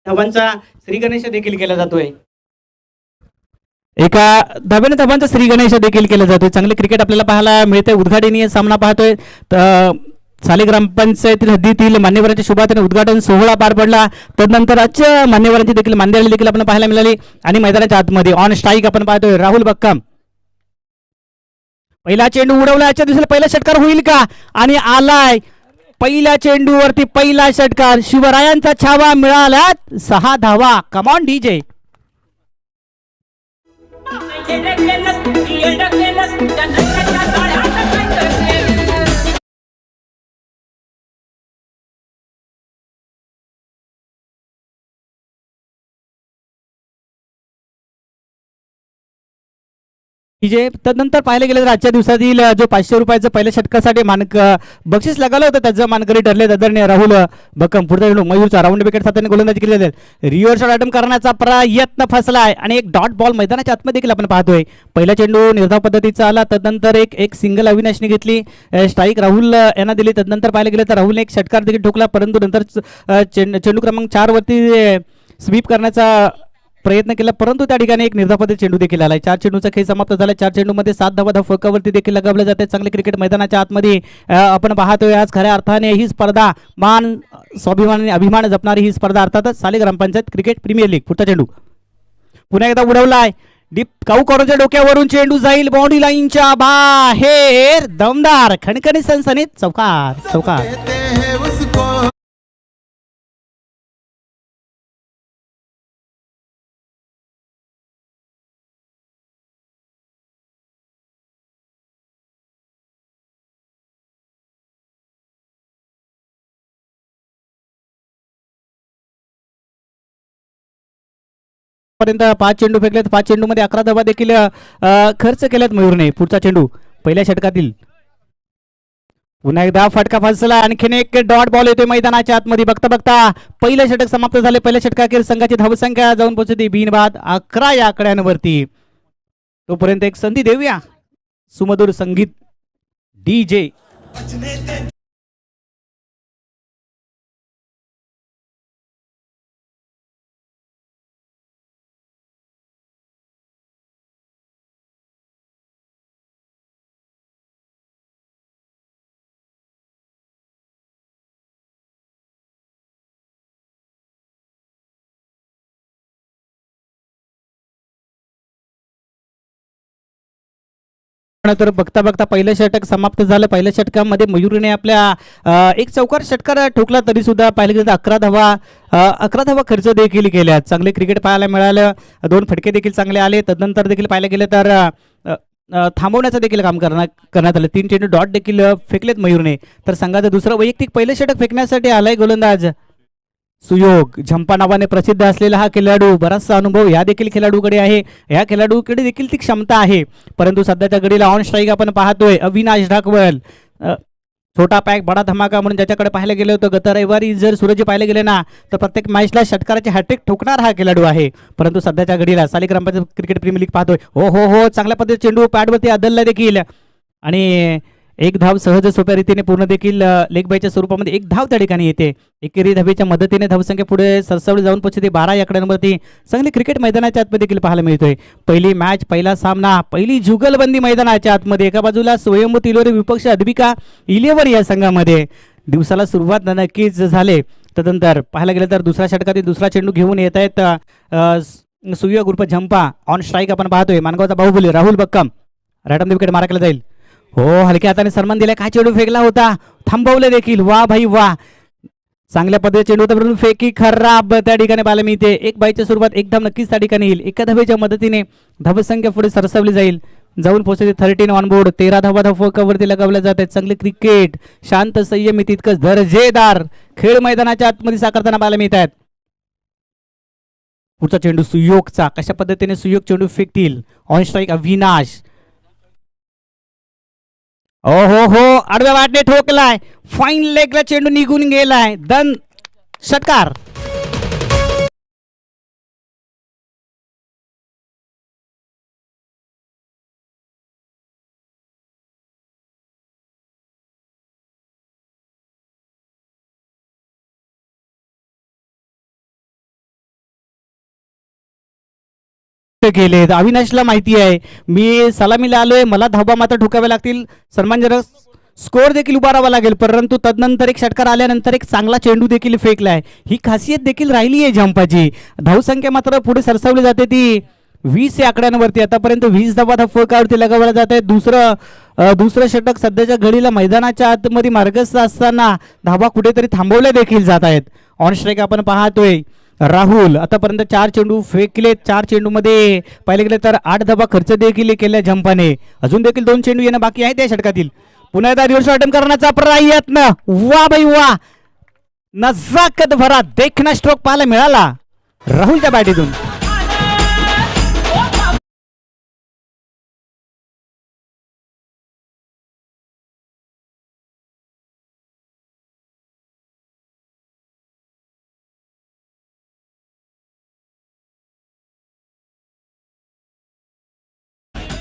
धावांचा श्री गणेश देखील केला जातोय. एका धाब्याने धाबांचा श्री गणेश देखील केला जातोय. चांगले क्रिकेट आपल्याला पाहायला मिळते. उद्घाटनीय सामना पाहतोय. साली ग्रामपंचायतील हद्दीतील मान्यवरांच्या शुभार्थीने उद्घाटन सोहळा पार पडला. तदनंतर आजच्या मान्यवरांची देखील मान्यवरांची देखील आपण पाहायला मिळाली आणि मैदानाच्या आतमध्ये ऑन स्ट्राईक आपण पाहतोय राहुल बक्कम. पहिला चेंडू उडवला. आजच्या दिवसाला पहिला षटकार होईल का? आणि आलाय पहिल्या चेंडूवरती पहिला षटकार. शिवरायांचा छावा मिळाला 6 धावा. Come on DJ. जे तदनंतर पाहायला गेलं तर आजच्या दिवसातील जो 500 रुपयाचं पहिल्या षटकासाठी बक्षीस लागलं होतं त्याचं मानकरी ठरले आदरणीय राहुल बक्कम. पुढचा चेंडू मयूरचा राऊंड विकेट साथाने गोलंदाजी केली जाते. रिव्हर्स शॉट अटेम्प्ट करण्याचा प्रयत्न फसलाय आणि एक डॉट बॉल मैदानाच्या आतमध्ये देखील आपण पाहतोय. पहिला चेंडू निर्धाव पद्धतीचा आला. तदनंतर एक सिंगल अविनाशने घेतली. स्ट्राईक राहुल यांना दिली. तदनंतर पाहायला गेलं तर राहुलने एक षटकार देखील ठोकला. परंतु नंतर चेंडू क्रमांक 4 वरती स्वीप करण्याचा प्रयत्न केला. परंतु त्या ठिकाणी एक निर्धावपद्धती चेंडू देखील आलाय. 4 चेंडूचा खेळ समाप्त झाला. 4 चेंडूमध्ये 7 धावा फलकावरती देखील लगावले जाते. चांगले क्रिकेट मैदानाच्या आतमध्ये आपण पाहतोय. आज खऱ्या अर्थाने ही स्पर्धा मान स्वाभिमान अभिमान जपणारी ही स्पर्धा अर्थातच साली ग्रामपंचायत क्रिकेट प्रीमियर लीग. पुढचा चेंडू पुन्हा एकदा उडवलाय. डीप काऊ कॉर्नरच्या डोक्यावरून चेंडू जाईल बाउंड्री लाईनच्या बाहेर. दमदार खणखणी सनसनीत चौकार चौकार. पर्यंत 5 चेंडू फेकलेत. 5 चेंडू मध्ये 11 धावा देखील खर्च केल्यात मयूरने. पुढचा चेंडू पहिल्या षटकातील पुन्हा एकदा फटका फसला. आणखीन एक डॉट बॉल येतोय मैदानाच्या आतमध्ये. बघता बघता पहिलं षटक समाप्त झाले. पहिल्या षटकाखेर संघाची धावसंख्या जाऊन पोहोचते बिनबाद 11 या आकड्यांवरती. तोपर्यंत एक संधी देऊया सुमधुर संगीत डीजे. तर बघता बघता पहिलं षटक समाप्त झालं. पहिल्या षटकामध्ये मयूरने आपल्या एक चौकार षटकार ठोकला. तरी सुद्धा पाहिलं गेलं तर 11 धावा खर्च देखील केल्या. चांगले क्रिकेट पाहायला मिळालं. 2 फटके देखील चांगले आले. तदनंतर देखील पाहायला गेलं तर थांबवण्याचं देखील काम करण्यात आलं. 3 चेंडू डॉट देखील फेकलेत मयूरने. तर संघाचं दुसरं वैयक्तिक पहिलं षटक फेकण्यासाठी आलाय गोलंदाज सुयोग. झंपा नावाने प्रसिद्ध असलेला हा खेळाडू. बराचसा अनुभव या देखील खेळाडूकडे आहे. या खेळाडूकडे देखील ती क्षमता आहे. परंतु सध्याच्या घडीला ऑन स्ट्राईक आपण पाहतोय अविनाश ढाकवल. छोटा पॅक बडा धमाका म्हणून ज्याच्याकडे पाहायला गेलं होतं गत रविवारी जर सूरज पाहिले गेले ना तर प्रत्येक मॅचला षटकाराचे हॅट्रिक ठोकणार हा खेळाडू आहे. परंतु सध्याच्या घडीला साली ग्रामपंचायत क्रिकेट प्रीमियर लीग पाहतोय. हो चांगल्या पद्धतीने चेंडू पॅडवरती आदलला देखील आणि एक धाव सहज सोप्या रीतीने पूर्ण देखील लेग बायच्या स्वरूपामध्ये एक धाव त्या ठिकाणी येते. एकेरी धावेच्या मदतीने धावसंख्या पुढे सरसावली जाऊन पोहोचते 12 आकड्यांवरती. चांगली क्रिकेट मैदानाच्या आतमध्ये देखील पाहायला मिळतोय. पहिली मॅच पहिला सामना पहिली जुगलबंदी मैदानाच्या आतमध्ये. एका बाजूला स्वयंभू तिलोरी विपक्ष अद्विका 11 या संघामध्ये. दिवसाला सुरुवात नक्कीच झाले. तदनंतर पाहायला गेलं तर दुसऱ्या षटकातील दुसरा चेंडू घेऊन येत आहेत सूर्य ग्रुप झंपा. ऑन स्ट्राईक आपण पाहतोय मानगावचा Baahubali Rahul Bakkam. Right on the wicket मारा केला जाईल. हो हलक्या हाताने सन्मान दिला. काय चेंडू फेकला होता. थांबवले देखील. वा भाई वा. चांगल्या पद्धतीने चेंडू होता परंतु फेकी खराब त्या ठिकाणी पाहायला मिळते. एक बाईच्या स्वरूपात एक धाव नक्कीच त्या ठिकाणी येईल. एका धावेच्या मदतीने धावसंख्या पुढे सरसावली जाईल. जाऊन पोहोचते 13 ऑन बोर्ड. 13 धावा धावफलकावरती लगावल्या जात आहेत. चांगले क्रिकेट शांत संयमी तितकंच दर्जेदार खेळ मैदानाच्या आतमध्ये साकारताना पाहायला मिळत आहेत. पुढचा चेंडू सुयोगचा. कशा पद्धतीने सुयोग चेंडू फेकतील. On strike Avinash. हो आडव्या वाटने ठोकलाय. फाईन लेगला चेंडू निघून गेलाय. दन षटकार. केलेत. अविनाशला माहिती आहे मी सलामीला आलोय, मला धाबा मात्र ठोकाव्या लागतील, सन्मानजनक स्कोअर देखील उभारावा लागेल. परंतु तदनंतर एक षटकार आल्यानंतर एक चांगला चेंडू देखील फेकलाय, ही खासियत देखील राहिली आहे झंपाची. धावसंख्या मात्र पुढे सरसावली जाते ती 20 या आकड्यांवरती. आतापर्यंत 20 धावा फळकावरती लगावल्या जात आहे. दुसरं षटक सध्याच्या घडीला मैदानाच्या आतमध्ये मार्गस्थ असताना धावा कुठेतरी थांबवल्या देखील जात आहेत. ऑन स्ट्राईक आपण पाहतोय राहुल आतापर्यंत 4 चेंडू फेकले, 4 चेंडूमध्ये पाहिले गेले तर 8 धावा खर्च देखील केल्या झंपाने. अजून देखील 2 चेंडू येणं बाकी आहे त्या षटकातील. पुन्हा एकदा रिव्हर्स अटेम्प्ट करण्याचा प्रयत्न, वा बाई वा, नजाकत भरा देखना स्ट्रोक पाहायला मिळाला राहुलच्या बॅटीतून.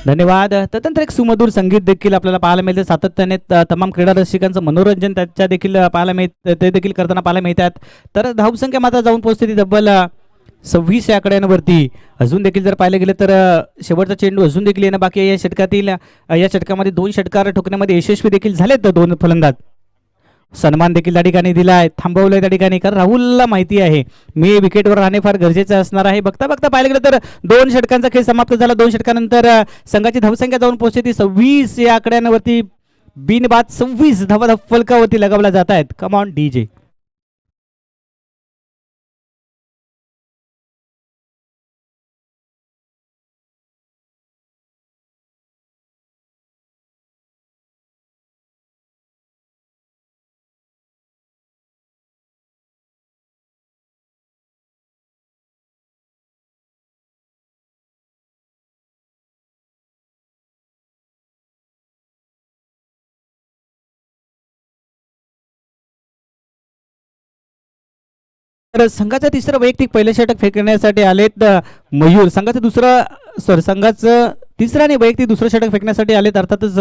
धन्यवाद. तदनंतर एक सुमधुर संगीत देखील आपल्याला पाहायला मिळते. सातत्याने तमाम क्रीडा रसिकांचं मनोरंजन त्याच्या देखील पाहायला ते देखील करताना पाहायला मिळतात. तर धावसंख्या मात्र जाऊन पोहोचते ती तब्बल 26 या आकड्यांवरती. अजून देखील जर पाहिलं गेलं तर शेवटचा चेंडू अजून देखील येणं बाकी आहे या षटकातील. या षटकामध्ये 2 षटकार ठोकण्यामध्ये यशस्वी देखील झालेत 2 फलंदाज. सन्मान देखील त्या ठिकाणी दिलाय, थांबवलंय त्या ठिकाणी, कारण राहुलला माहिती आहे मी विकेटवर राहणे फार गरजेचं असणार आहे. बघता बघता पाहिलं गेलं तर 2 षटकांचा खेळ समाप्त झाला. 2 षटकानंतर संघाची धावसंख्या जाऊन पोहोचते ती 26 या आकड्यांवरती. बिनबाद 26 धावा फलकावरती लगावल्या जात आहेत. Come on DJ. तर संघाचं तिसरं वैयक्तिक पहिलं षटक फेकण्यासाठी आलेत मयूर. संघाचं तिसरं आणि वैयक्तिक दुसरं षटक फेकण्यासाठी आलेत अर्थातच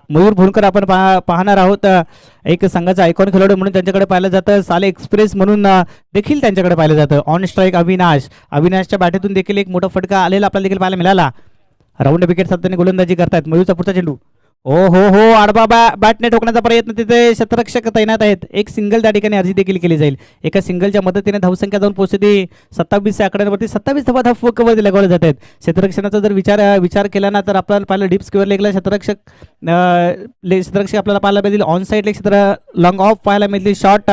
मयूर भोणकर. आपण पाहणार आहोत एक संघाचा आयकॉन खेळाडू म्हणून त्यांच्याकडे पाहिलं जातं. साले एक्सप्रेस म्हणून देखील त्यांच्याकडे पाहिलं जातं. ऑन स्ट्राईक अविनाशच्या बॅटेतून देखील एक मोठा फटका आलेला आपल्याला देखील पाहायला मिळाला. राऊंड विकेट साधताना गोलंदाजी करतायत. मयूरचा पुढचा चेंडू, ओ हो हो, आडबा बॅटने ठोकण्याचा प्रयत्न, तिथे क्षेत्ररक्षक तैनात आहेत. एक सिंगल त्या ठिकाणी अर्जी देखील केली जाईल. एका सिंगलच्या मदतीने धावसंख्या जाऊन पोहोचते 27 आकड्यांवरती. 27 धावा कवर लगावल्या जात आहेत. क्षेत्ररक्षणाचा जर विचार केला ना तर आपल्याला पाहिलं डीप स्क्वेअर लेगला क्षेत्ररक्षक आपल्याला पाहायला मिळतील. ऑन साईड लेग क्षेत्र लॉंग ऑफ पाहायला मिळतील. शॉर्ट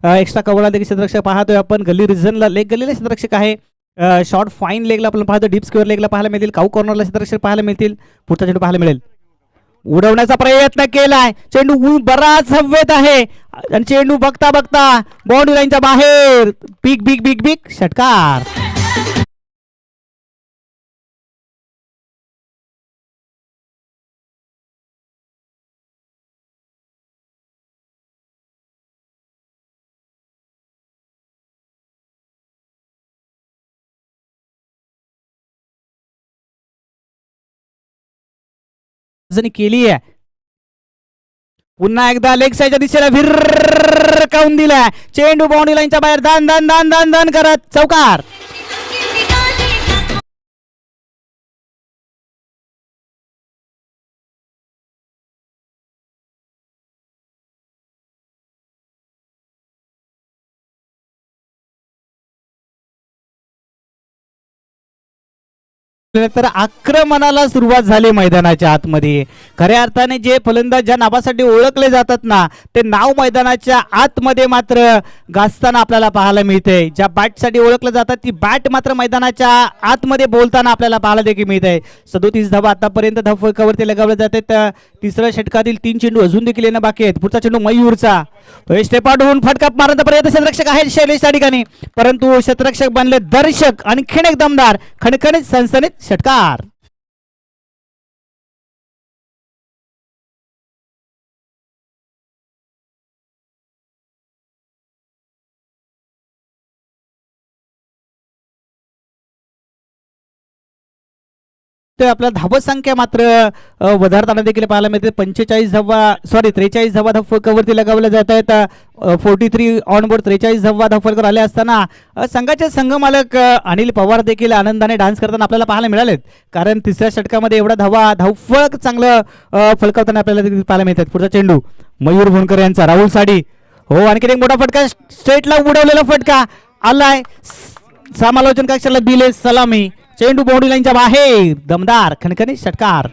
एक्स्ट्रा कव्हरला देखील क्षेत्ररक्षक पाहतोय आपण. गल्ली रिझनला गल्लीला क्षेत्ररक्षक आहे. शॉर्ट फाईन लेगला आपण पाहतो. डीप स्क्वेअर लेगला पाहायला मिळतील. काऊ कॉर्नरला क्षेत्ररक्षक पाहायला मिळतील. पुढचा चेंडू पाहायला मिळेल. उडवण्याचा प्रयत्न केलाय, चेंडू बराच हवेत आहे आणि चेंडू बघता बघता बाउंड्री लाईनच्या बाहेर. बिग बिग बिग बिग षटकार. केली आहे. पुन्हा एकदा लेग साईडच्या दिशेला भिरकावून दिलाय. चेंडू बाउंड्री लाईनच्या बाहेर दान दान दान दान दान करत चौकार. तर आक्रमणाला सुरुवात झाली मैदानाच्या आतमध्ये. खऱ्या अर्थाने जे फलंदाज ज्या नावासाठी ओळखले जातात ना ते नाव मैदानाच्या आतमध्ये मात्र गाजताना आपल्याला पाहायला मिळते. ज्या बॅटसाठी ओळखले जातात ती बॅट मात्र मैदानाच्या आतमध्ये बोलताना आपल्याला पाहायला देखील मिळते. 37 धावा आतापर्यंत धावफलकावरती लगावले जातात. तिसऱ्या षटकातील 3 चेंडू अजून देखील येणं बाकी आहेत. पुढचा चेंडू मयूरचा, स्टेपाट होऊन फटका मारण्याचा प्रयत्न. क्षेत्ररक्षक आहे शैलेश त्या ठिकाणी, परंतु क्षेत्ररक्षक बनले दर्शक. आणखीन एक दमदार खणखणीत सनसनीत षटकार. ते आपला धावत संख्या मात्र वधारताना देखील पाहायला मिळते. 45 धावा, सॉरी 43 धावा धावफलकावरती लगावल्या जात आहेत. 43 ऑन बोर्ड 43 धावा धावफलकावर आले असताना संघाचे संघमालक अनिल पवार देखील आनंदाने डान्स करताना आपल्याला पाहायला मिळालेत. कारण तिसऱ्या षटकामध्ये एवढा धावफलक चांगलं फलकावताना आपल्याला देखील पाहायला मिळतात. पुढचा चेंडू मयूर भोनकर यांचा, राहुल साडी. हो, आणखी एक मोठा फटका, स्ट्रेटला उडवलेला फटका आलाय. समालोचन कक्षाला दिले सलामी. चेंडू बाउंड्री लाईनच्या बाहेर, दमदार खणखणी षटकार.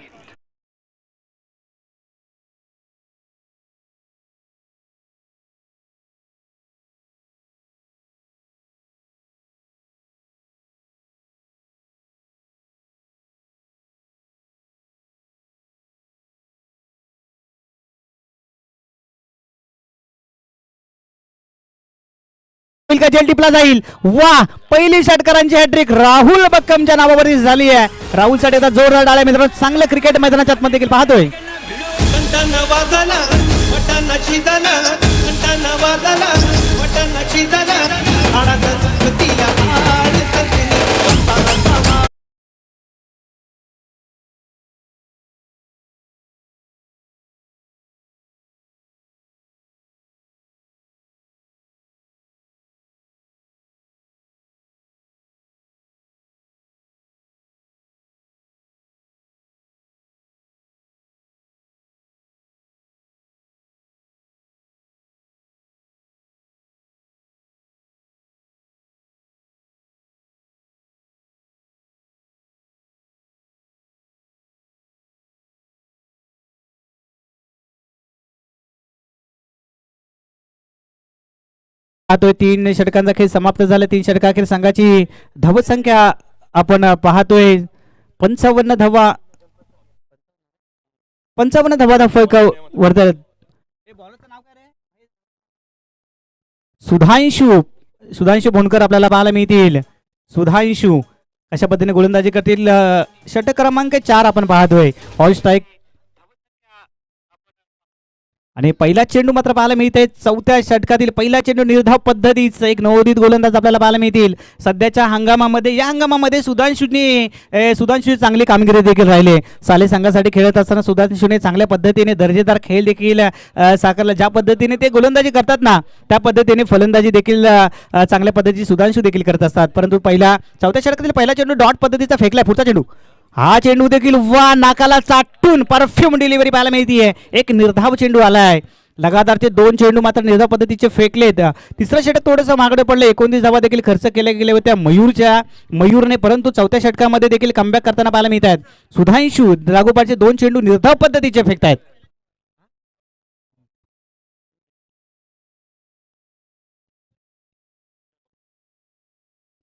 जेल टिपला जाईल. वा, पहिली षटकारांची हॅट्रिक राहुल बक्कमच्या नावावरती झाली आहे. राहुल साठी आता जोरदार डाळ्या मित्रांनो. चांगलं क्रिकेट मैदानाच्या आतमध्ये देखील पाहतोय. पाहतोय 3 षटकांचा खेळ समाप्त झाला. 3 षटकाखेर संघाची धावत संख्या आपण पाहतोय 55 धावा. 55 धावा धावफलकावर. सुधांशू भोनकर आपल्याला पाहायला मिळतील. सुधांशू अशा पद्धतीने गोलंदाजी करतील. षटक क्रमांक 4 आपण पाहतोय. ऑल स्ट्राईक आणि पहिला चेंडू मात्र पाहायला मिळते. चौथ्या षटकातील पहिला चेंडू निर्धाव पद्धतीचा एक नवोदित गोलंदाज आपल्याला पाहायला मिळतील. सध्याच्या हंगामामध्ये या हंगामामध्ये सुधांशूची चांगली कामगिरी देखील राहिली. साले संघासाठी खेळत असताना सुधांशूने चांगल्या पद्धतीने दर्जेदार खेळ देखील साकारला. ज्या पद्धतीने ते गोलंदाजी करतात ना, त्या पद्धतीने फलंदाजी देखील चांगल्या पद्धतीची सुधांशू देखील करत असतात. परंतु चौथ्या षटकातील पहिला चेंडू डॉट पद्धतीचा फेकलाय. पुढचा चेंडू, हा चेंडू देखील वा, नाकाला चाटून परफ्यूम डिलिव्हरी पाहायला मिळतीये. एक निर्धाव चेंडू आलाय. लगातार ते 2 चेंडू मात्र निर्धाव पद्धतीचे फेकलेत. तिसरं षटक थोडंसं मागडे पडले. 29 धावा देखील खर्च केल्या गेल्या होत्या मयूरने, परंतु चौथ्या षटकामध्ये देखील कमबॅक करताना पाहायला मिळत आहेत. सुधांशू लागोपाठचे 2 चेंडू निर्धाव पद्धतीचे फेकतायत.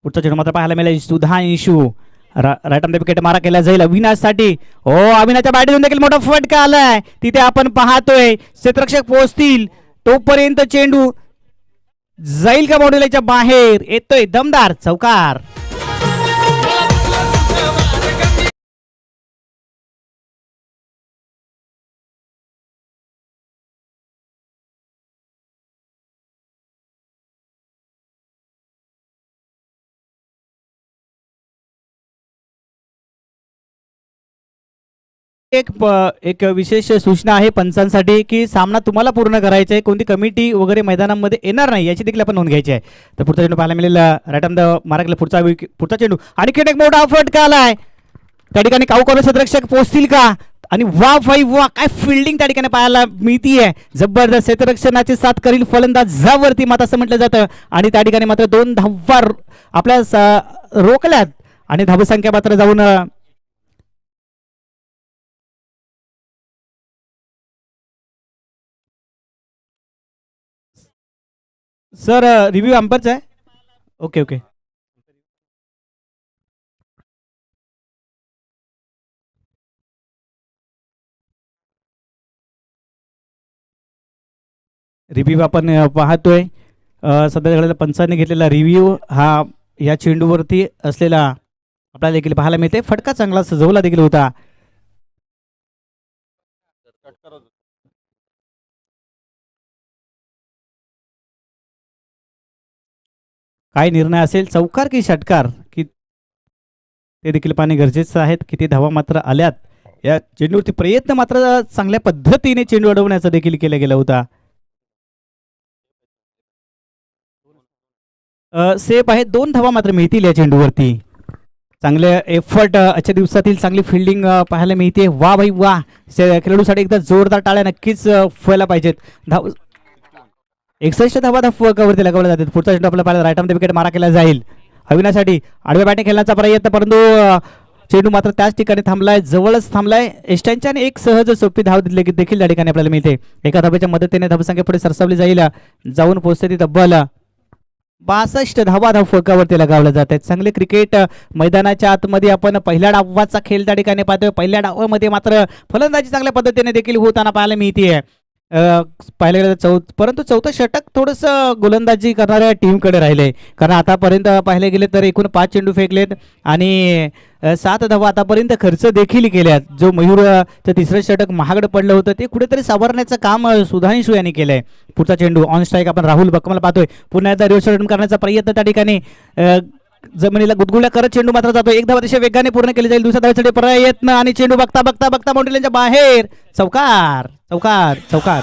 पुढचा चेंडू मात्र पाहायला मिळेल. Sudhanshu right on the wicket मारा केला जाईल अविनाशसाठी. हो, अविनाशच्या बॅटमधून देखील मोठा फटका आलाय. तिथे आपण पाहतोय क्षेत्ररक्षक पोहोचतील तोपर्यंत चेंडू जाईल का बाउंड्रीच्या बाहेर. येतोय दमदार चौकार. एक विशेष सूचना आहे पंचांसाठी की सामना तुम्हाला पूर्ण करायचा आहे. कोणती कमिटी वगैरे मैदानामध्ये येणार नाही याची देखील आपण नोंद घ्यायची आहे. तर पुढचा चेंडू पाहायला मिळेल. राईट ऑन द मारा केला. पुढचा चेंडू आणखी एक मोठा फटका आलाय. त्या ठिकाणी काऊकॉर्नर क्षेत्ररक्षक पोहोचतील का. आणि वा भाई वा, काय फिल्डिंग त्या ठिकाणी पाहायला मिळतीये. जबरदस्त क्षेत्ररक्षणाची साथ करील फलंदाजावरती मात्र असं म्हटलं जातं. आणि त्या ठिकाणी मात्र 2 धावा आपल्या रोखल्यात आणि धावसंख्या मात्र जाऊन सर रिव्ह्यू अंपरचा आहे. Okay okay. रिव्ह्यू आपण पाहतोय. सध्या घडलेला पंचांनी घेतलेला रिव्ह्यू हा या चेंडूवरती असलेला आपल्याला देखील पाहायला मिळते. फटका चांगला सजवला देखील होता. काय निर्णय असेल, चौकार की षटकार की ते देखील पाहणे गरजेचं आहे. किती धावा मात्र आल्यात या चेंडूवरती. प्रयत्न मात्र चांगल्या पद्धतीने चेंडू अडवण्याचा देखील केला गेला होता. सेफ आहे. 2 धावा मात्र मिळतील या चेंडूवरती. चांगले एफर्ट आजच्या दिवसातील चांगली फिल्डिंग पाहायला मिळते. वा भाई वा. खेळाडूसाठी एकदा जोरदार टाळ्या नक्कीच व्हायला पाहिजेत. धाव 61 धावा वरती लगावल्या जातात. पुढचा चेंडू आपल्याला पाहायला राईट आर्म विकेट मारा केला जाईल. अविनाशसाठी आडव्या बॅटिंग खेळण्याचा प्रयत्न, परंतु चेंडू मात्र त्याच ठिकाणी थांबलाय, जवळच थांबलाय. एस्टनच्या आणि एक सहज सोपी धाव देखील त्या ठिकाणी आपल्याला मिळते. एका धावेच्या मदतीने धावसंख्या पुढे सरसावली जाईल. जाऊन पोहोचते ती तब्बल 62 धावा फलकावरती लगावल्या जात आहेत. चांगले क्रिकेट मैदानाच्या आतमध्ये आपण पहिल्या डावाचा खेळ त्या ठिकाणी पाहतोय. पहिल्या डावामध्ये मात्र फलंदाजी चांगल्या पद्धतीने देखील होताना पाहायला मिळते. पाहिलं गेलं परंतु चौथं षटक थोडंसं गोलंदाजी करणाऱ्या टीमकडे राहिले. कारण आतापर्यंत पाहिले गेले तर एकूण 5 चेंडू फेकलेत आणि 7 धावा आतापर्यंत खर्च देखील केल्यात. जो मयूरचं तिसरं षटक महागडं पडलं होतं ते कुठेतरी सावरण्याचं काम सुधांशू यांनी केलंय. पुढचा चेंडू ऑन स्ट्राईक आपण राहुल बक्कमला पाहतोय. पुन्हा एकदा रिव्हर्स रन करण्याचा प्रयत्न त्या ठिकाणी जमिनीला गुदगुल्या करत चेंडू मात्र जातो. एक धाव अतिशय वेगाने पूर्ण केली जाईल. दुसऱ्या धावेसाठी प्रयत्न आणि चेंडू बघता बघता बघता बाउंड्रीच्या बाहेर. चौकार चौकार चौकार.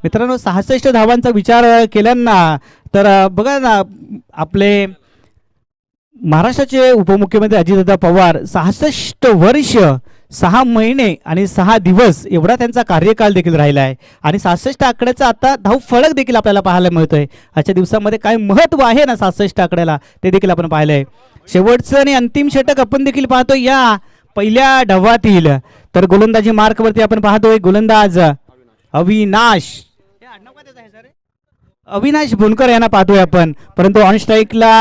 मित्रांनो 66 धावांचा विचार केल्याना तर बघा ना, आपले महाराष्ट्राचे उपमुख्यमंत्री अजितदादा पवार 66 वर्ष 6 महिने आणि 6 दिवस एवढा त्यांचा कार्यकाल देखील राहिला आहे. आणि 66 आकड्याचा आता धाव फलक देखील आपल्याला पाहायला मिळतोय. आजच्या दिवसामध्ये काय महत्व आहे ना 66 आकड्याला ते देखील आपण पाहिलंय. शेवटचं आणि अंतिम षटक आपण देखील पाहतो या पहिल्या डावातील. तर गोलंदाजी मार्कवरती आपण पाहतोय गोलंदाज अविनाश भोनकर यांना पाहतोय आपण. परंतु ऑन स्ट्राईकला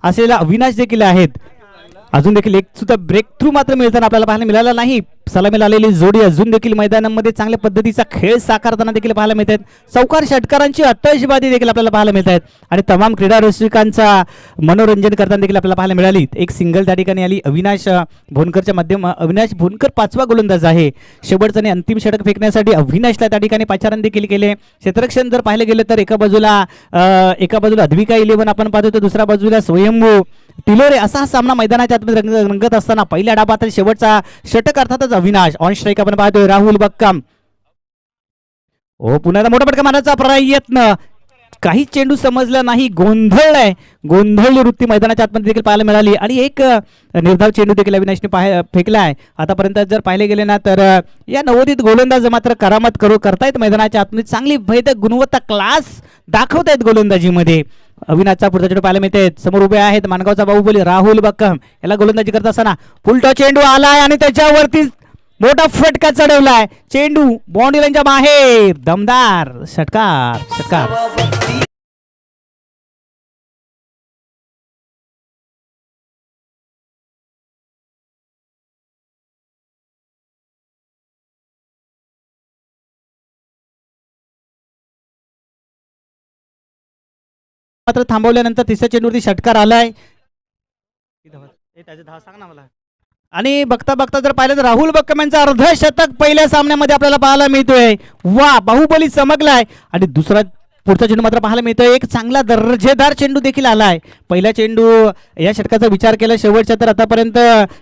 असलेला अविनाश देखील आहेत. अजून देखील एक सुद्धा ब्रेक थ्रू मात्र मिळताना आपल्याला पाहायला मिळाला नाही. सलामी आलेली जोडी अजून देखील मैदानामध्ये चांगल्या पद्धतीचा खेळ साकारताना देखील पाहायला मिळतात. चौकार षटकारांची आतषबाजी देखील आपल्याला पाहायला मिळत आहेत आणि तमाम क्रीडा रसिकांचा मनोरंजन करताना देखील आपल्याला पाहायला मिळाली. एक सिंगल त्या ठिकाणी आली अविनाश भोनकरच्या माध्यम. अविनाश भोनकर 5वा गोलंदाज आहे. शेवटचं आणि अंतिम षटक फेकण्यासाठी अविनाशला त्या ठिकाणी पाचारण देखील केले. क्षेत्ररक्षण जर पाहिलं गेलं तर एका बाजूला अद्विका 11 आपण पाहतो, तर दुसऱ्या बाजूला स्वयंभू तिलोरे असा हा सामना मैदानाच्या आतमध्ये रंगत असताना पहिल्या डाबात शेवटचा षटक अर्थातच अविनाश. ऑन स्ट्राईक आपण पाहतोय राहुल बक्कम. पुन्हा मोठा फटका मारण्याचा प्रयत्न. काही चेंडू समजला नाही. गोंधळली वृत्ती मैदानाच्या आतमध्ये देखील पाहायला मिळाली आणि एक निर्धाव चेंडू देखील अविनाशने फेकलाय. आतापर्यंत जर पाहिले गेले ना तर या नवोदित गोलंदाज मात्र करामत करतायत मैदानाच्या आतमध्ये. चांगली भैद गुणवत्ता क्लास दाखवतायत गोलंदाजीमध्ये. अविनाशचा पुढचा चेंडू पाहायला मिळते. समोर उभे आहेत मानगावचा बाहुबली राहुल बक्कम. याला गोलंदाजी करत असताना पुलटा चेंडू आलाय आणि त्याच्यावरती मोठा फटका चढवलाय. चेंडू बाउंड्री लाईनच्या बाहेर. दमदार षटकार. मात्र थांबवल्यानंतर तिसऱ्या चेंडूवरती षटकार आलाय. सांग ना मला. आणि बघता बघता जर पाहिलं तर राहुल बक्कम यांचा अर्धशतक पहिल्या सामन्यामध्ये आपल्याला पाहायला मिळतोय. वा, बाहुबली चमकलाय. आणि पुढचा चेंडू मात्र पाहायला मिळतोय. एक चांगला दर्जेदार चेंडू देखील आलाय. पहिला चेंडू या षटकाचा विचार केला शेवटच्या तर आतापर्यंत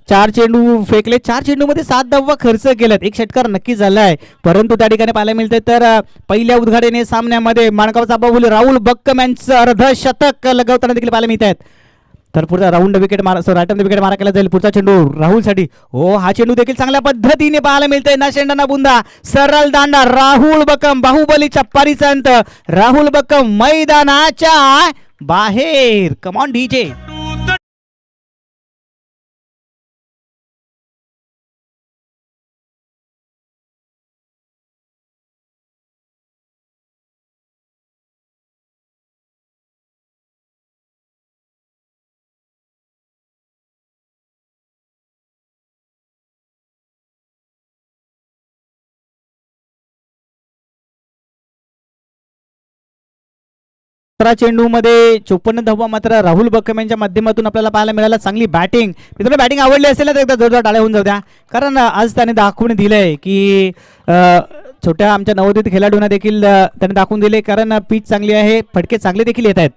4 चेंडू फेकले. 4 चेंडूमध्ये 7 धावा खर्च केल्यात. एक षटकार नक्की झालाय. परंतु त्या ठिकाणी पाहायला मिळतंय तर पहिल्या उद्घाटनी सामन्यामध्ये माणगावचा बाहुबली राहुल बक्कम यांचं अर्धशतक लगवताना देखील पाहायला मिळत आहेत. तर पुढचा राऊंड विकेट राईट विकेट मारा केला जाईल. पुढचा चेंडू राहुलसाठी. हा चेंडू देखील चांगल्या पद्धतीने पाहायला मिळतोय. ना शेंडा ना बुंदा, सरळ दांडा. राहुल बक्कम बाहुबलीच्या पारीचा अंत. राहुल बक्कम मैदानाच्या बाहेर. Come on DJ. 17 चेंडूमध्ये 54 धावा मात्र राहुल बक्कम यांच्या माध्यमातून आपल्याला पाहायला मिळाला. चांगली बॅटिंग. मित्रांनो बॅटिंग आवडली असेल तर एकदा जोरदार टाळ्या होऊन जाऊ द्या, कारण आज त्याने दाखवून दिलंय की छोट्या आमच्या नवोदित खेळाडूंना देखील त्याने दाखवून दिले, कारण पिच चांगली आहे, फटके चांगले देखील येत आहेत.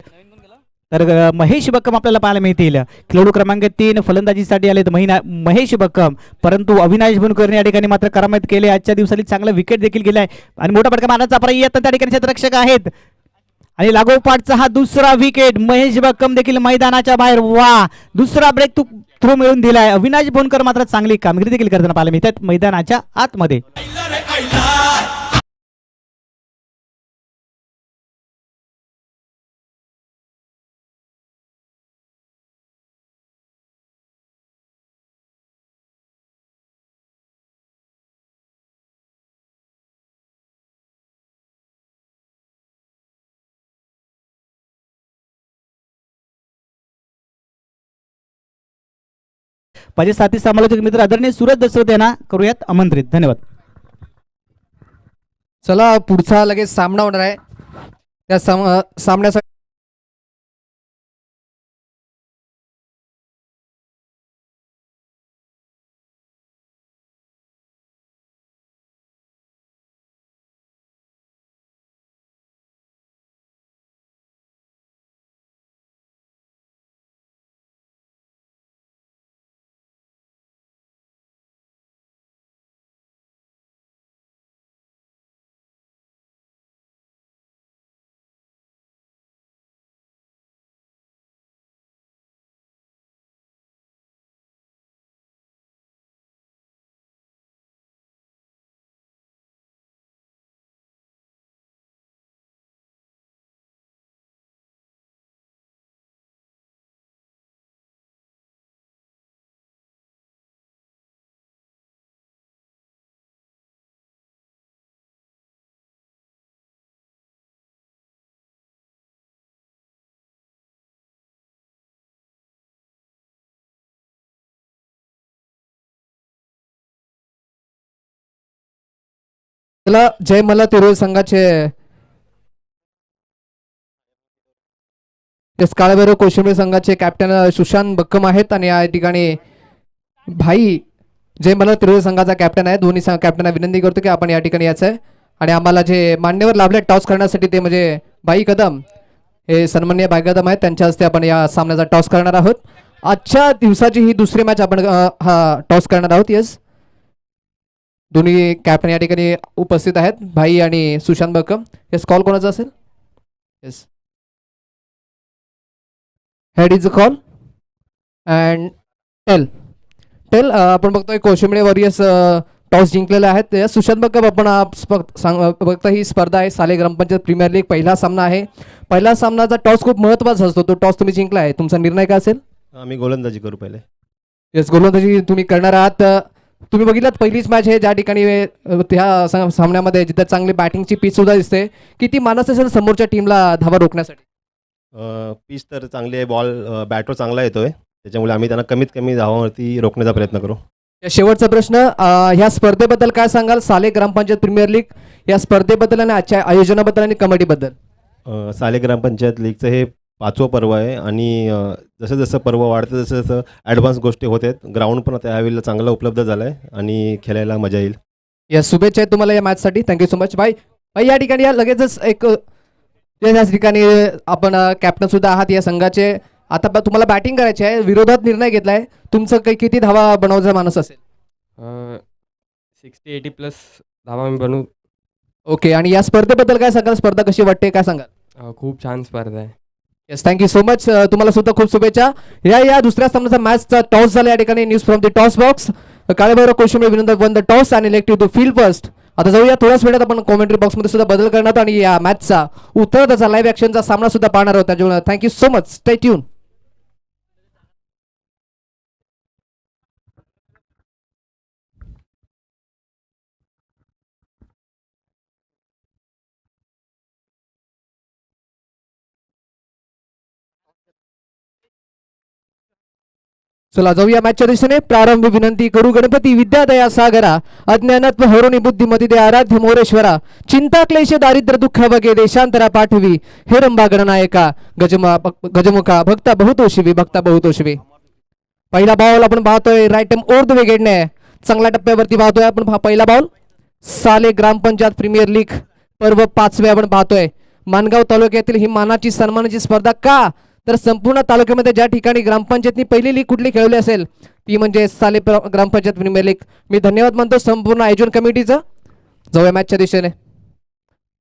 तर महेश बक्कम आपल्याला पाहायला मिळतील. खेळाडू क्रमांक 3 फलंदाजीसाठी आले महेश बक्कम, परंतु अविनाश बुनकर या ठिकाणी मात्र करामत केले. आजच्या दिवसाली चांगला विकेट देखील गेलाय आणि मोठा फटका मारण्याचा प्रयत्न त्या ठिकाणी क्षेत्ररक्षक आहेत आणि लागोपाठचा हा दुसरा विकेट. महेश बक्कम देखील मैदानाच्या बाहेर. वा, दुसरा ब्रेक थ्रू मिळून दिलाय. अविनाश बोनकर मात्र चांगली कामगिरी देखील करताना पाहायला मिळतात मैदानाच्या आतमध्ये. माझे साथी समालोचक मित्र आदरणीय सूरज दसवत यांना करूयात आमंत्रित. धन्यवाद. चला पुढचा लगेच सामना होणार आहे. त्या सामन्यासाठी चला जय मल्हार तिरोळी संघाचे काळभैरव कोशिंबीर संघाचे कॅप्टन सुशांत बक्कम आहेत आणि या ठिकाणी भाई जय मल्हार तिरोळी संघाचा कॅप्टन आहे. दोन्ही कॅप्टनना विनंती करतो की आपण या ठिकाणी यायचं आहे आणि आम्हाला जे मान्यवर लाभले टॉस करण्यासाठी ते म्हणजे भाई कदम, हे सन्माननीय भाई कदम आहेत, त्यांच्या हस्ते आपण या सामन्याचा टॉस करणार आहोत. आजच्या दिवसाची ही दुसरी मॅच आपण हा टॉस करणार आहोत. येस, दोन्ही कॅप्टन या ठिकाणी उपस्थित आहेत, भाई आणि सुशांत बक्कम. येस, कॉल कोणाचा असेल? Yes, head is a call and tail आपण बघतोय कोशिंबळे वॉरियर्स टॉस जिंकलेले आहेत. सुशांत बक्कम, आपण बघता ही स्पर्धा आहे साले ग्रामपंचायत प्रीमियर लीग, पहिला सामना आहे. पहिला सामनाचा टॉस खूप महत्त्वाचा असतो. तो टॉस तुम्ही जिंकला आहे, तुमचा निर्णय काय असेल? आम्ही गोलंदाजी करू पहिले. येस, गोलंदाजी तुम्ही करणार आहात. तुम्ही बघितलात पहिलीच मॅच आहे ज्या ठिकाणी त्या सामन्यामध्ये जिथं चांगली बॅटिंगची पिच सुद्धा दिसते. किती मानस असेल समोरच्या टीमला धावा रोखण्यासाठी? पिच तर चांगली आहे, बॉल बॅटवर चांगला येतोय, त्याच्यामुळे आम्ही त्यांना कमीत कमी धावावरती रोखण्याचा प्रयत्न करू. शेवटचा प्रश्न, ह्या स्पर्धेबद्दल काय सांगाल? साले ग्रामपंचायत प्रीमियर लीग या स्पर्धेबद्दल आणि आजच्या आयोजनाबद्दल आणि कमिटीबद्दल. साले ग्रामपंचायत लीगचं हे 5वं पर्व आहे आणि जसं जसं पर्व वाढतं तसं तसं ॲडव्हान्स गोष्टी होत आहेत. ग्राउंड पण आता यावेळेला चांगलं उपलब्ध झालं आहे आणि खेळायला मजा येईल. या शुभेच्छा आहेत तुम्हाला या मॅचसाठी. थँक्यू सो मच भाई. भाई या ठिकाणी या लगेचच एक या ठिकाणी आपण कॅप्टन सुद्धा आहात या संघाचे. आता तुम्हाला बॅटिंग करायची आहे, विरोधात निर्णय घेतलाय. तुमचं काही किती धावा बनवायचा मानस असेल? 60-80+ धावा मी बनवू. ओके, आणि या स्पर्धेबद्दल काय सांगाल? स्पर्धा कशी वाटते, काय सांगाल? खूप छान स्पर्धा आहे. Yes, thank you so much. तुम्हाला सुद्धा खूप शुभेच्छा. या दुसऱ्या सामन्याचा मॅचचा टॉस झाला या ठिकाणी. News from the toss box. Kalebhairav Koshimbale विनंती वन द टॉस आणि इलेक्टिव टू फील्ड फर्स्ट. आता जाऊया थोड्याच वेळात आपण कॉमेंट्री बॉक्समध्ये सुद्धा बदल करणार आहोत आणि या मॅचचा उत्तरार्धाचा लाईव्ह ॲक्शनचा सामना सुद्धा पाहणार आहोत. त्याच्यामुळे thank you so much. Stay tune. चला जाऊया मॅचच्या दिशेने. प्रारंभ विनंती करू गणपती विद्यादया सागरा, अज्ञानत्व हरुणी बुद्धिमती दे आराध्य मोरेश्वरा, चिंता क्लेश दारिद्र्य दुःख बगे देशांतरा पाठवी, हेरंबा गणनायका, गजमुखा भक्ता बहुतोषिवी, भक्ता बहुतोषिवी. पहिला बॉल आपण पाहतोय राईट ओर द विकेटने, चांगल्या टप्प्यावरती पाहतोय आपण पहिला बॉल. साले ग्रामपंचायत प्रीमियर लीग पर्व 5वे आपण पाहतोय. माणगाव तालुक्यातील ही मानाची सन्मानाची स्पर्धा का, तर संपूर्ण तालुक्यामध्ये ज्या ठिकाणी ग्रामपंचायतनी पहिली लीग कुठली खेळवली असेल ती म्हणजे साले ग्रामपंचायत प्रीमियर लीग. मी धन्यवाद मानतो संपूर्ण आयोजन कमिटीचं. जाऊया मॅचच्या दिशेने.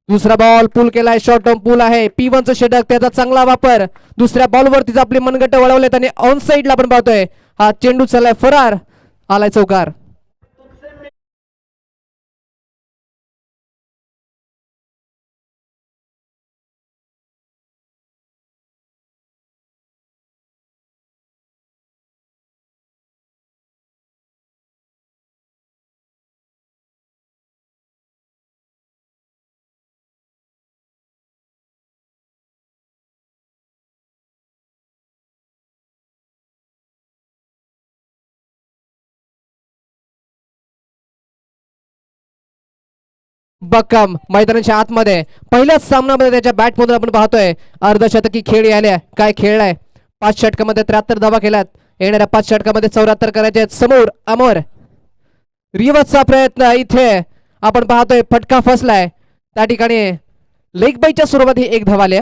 दुसरा बॉल पूल केलाय, शॉर्ट टर्म पूल आहे. P1चं षटक, त्याचा चांगला वापर. दुसऱ्या बॉलवरतीच आपले मनगट वळवलेत आणि ऑन साईडला आपण पाहतोय हा चेंडू चाललाय फरार, आलाय चौकार. बक्कम मैदानाच्या आतमध्ये पहिल्याच सामन्यामध्ये त्याच्या बॅट मधून आपण पाहतोय अर्धशतकी खेळ आल्या. काय खेळलाय, 5 षटकामध्ये 73 धावा केल्यात. येणाऱ्या 5 षटकामध्ये 74 करायचे आहेत. समोर अमोर रिवर्सचा प्रयत्न, इथे आपण पाहतोय फटका फसलाय. त्या ठिकाणी लेग बाईच्या सुरुवाती 1 धावा आल्या.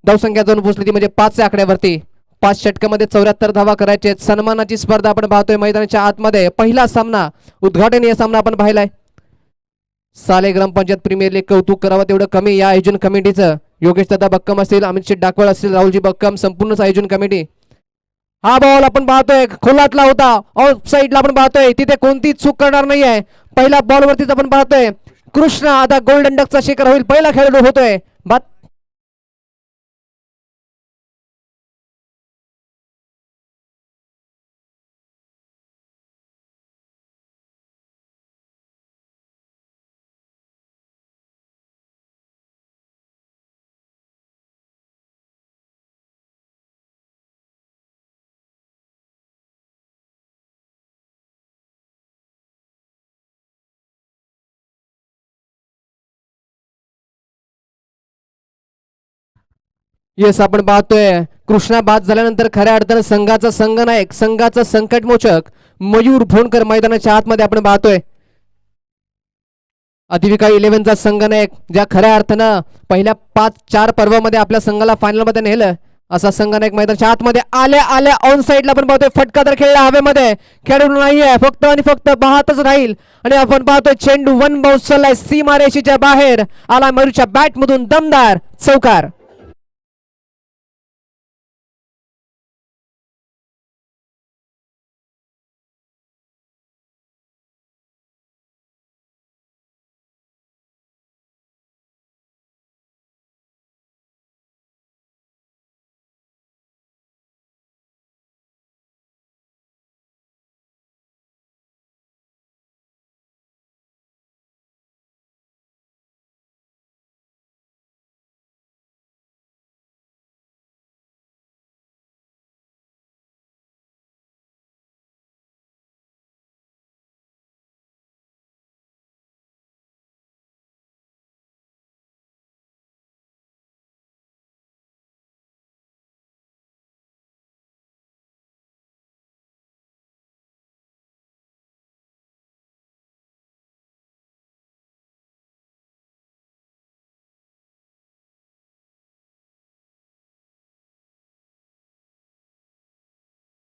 धावसंख्या जाऊन पोहोचली ती म्हणजे 5च्या आकड्यावरती. 5 षटकामध्ये 74 धावा करायचे आहेत. सन्मानाची स्पर्धा आपण पाहतोय मैदानाच्या आतमध्ये. पहिला सामना, उद्घाटनीय सामना आपण पाहिलाय. साले ग्रामपंचायत प्रीमियर लीग कौतुक करावं तेवढं कमी या आयोजन कमिटीचं. योगेश दादा बक्कम असतील, अमित शेठ डाकवळ असतील, राहुलजी बक्कम, संपूर्ण आयोजन कमिटी. हा बॉल आपण पाहतोय खोलातला होता, ऑफ साईडला आपण पाहतोय, तिथे कोणतीच चूक करणार नाहीये. पहिल्या बॉलवरतीच आपण पाहतोय कृष्ण आता गोल्डन डकचा शिकार होईल, पहिला खेळाडू होतोय. येस, आपण पाहतोय कृष्णा बाद झाल्यानंतर खऱ्या अर्थानं संघाचा संघनायक, संघाचा संकटमोचक मयूर भोंडकर मैदानाच्या आतमध्ये आपण पाहतोय. अधिविकाळी 11चा संघनायक, ज्या खऱ्या अर्थानं पहिल्या 5-4 पर्वामध्ये आपल्या संघाला फायनल मध्ये नेलं, असा संघनायक मैदानाच्या आतमध्ये आल्या आल्या ऑन साईडला आपण पाहतोय फटका तर खेळला हवेमध्ये. खेळून नाहीये, फक्त आणि फक्त पाहतच राहील. आणि आपण पाहतोय चेंडू 1 बाउन्स चाललाय सीमारेषेच्या बाहेर, आला मयूरच्या बॅट मधून दमदार चौकार.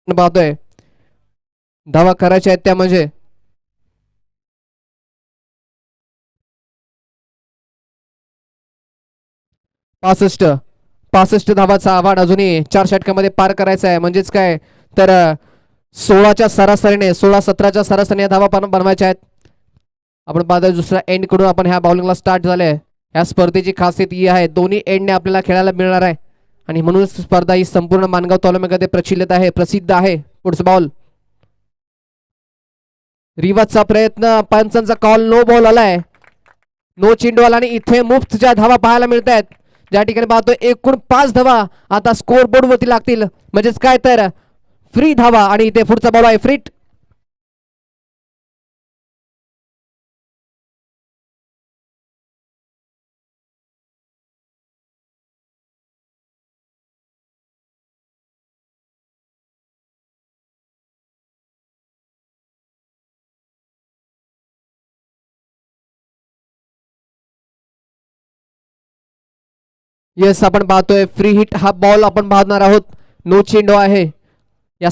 पाहतोय धावा करायच्या आहेत त्या म्हणजे 65 धावाचा आव्हान अजूनही 4 षटकामध्ये पार करायचा आहे. म्हणजेच काय तर 16च्या सरासरीने 16-17च्या सरासरीने धावा बनवायच्या आहेत. आपण पाहतोय दुसरा एंड कडून आपण ह्या बॉलिंगला स्टार्ट झाले. या स्पर्धेची खासियत ही आहे दोन्ही एंडने आपल्याला खेळायला मिळणार आहे आणि म्हणूनच स्पर्धा ही संपूर्ण मानगाव तालुक्यामध्ये प्रचलित आहे, प्रसिद्ध आहे. पुढचा बॉल, रिवाजचा प्रयत्न, पंचांचा कॉल, नो बॉल आलाय, नो चेंडू आला आणि इथे मुफ्त ज्या धावा पाहायला मिळत आहेत. ज्या ठिकाणी पाहतोय एकूण 5 धावा आता स्कोर बोर्ड वरती लागतील. म्हणजेच काय तर फ्री धावा आणि इथे पुढचा बॉल आहे फ्रीट. येस, आपण पाहतोय फ्री हिट हा बॉल आपण पाहणार आहोत. नो चेंडू आहे. या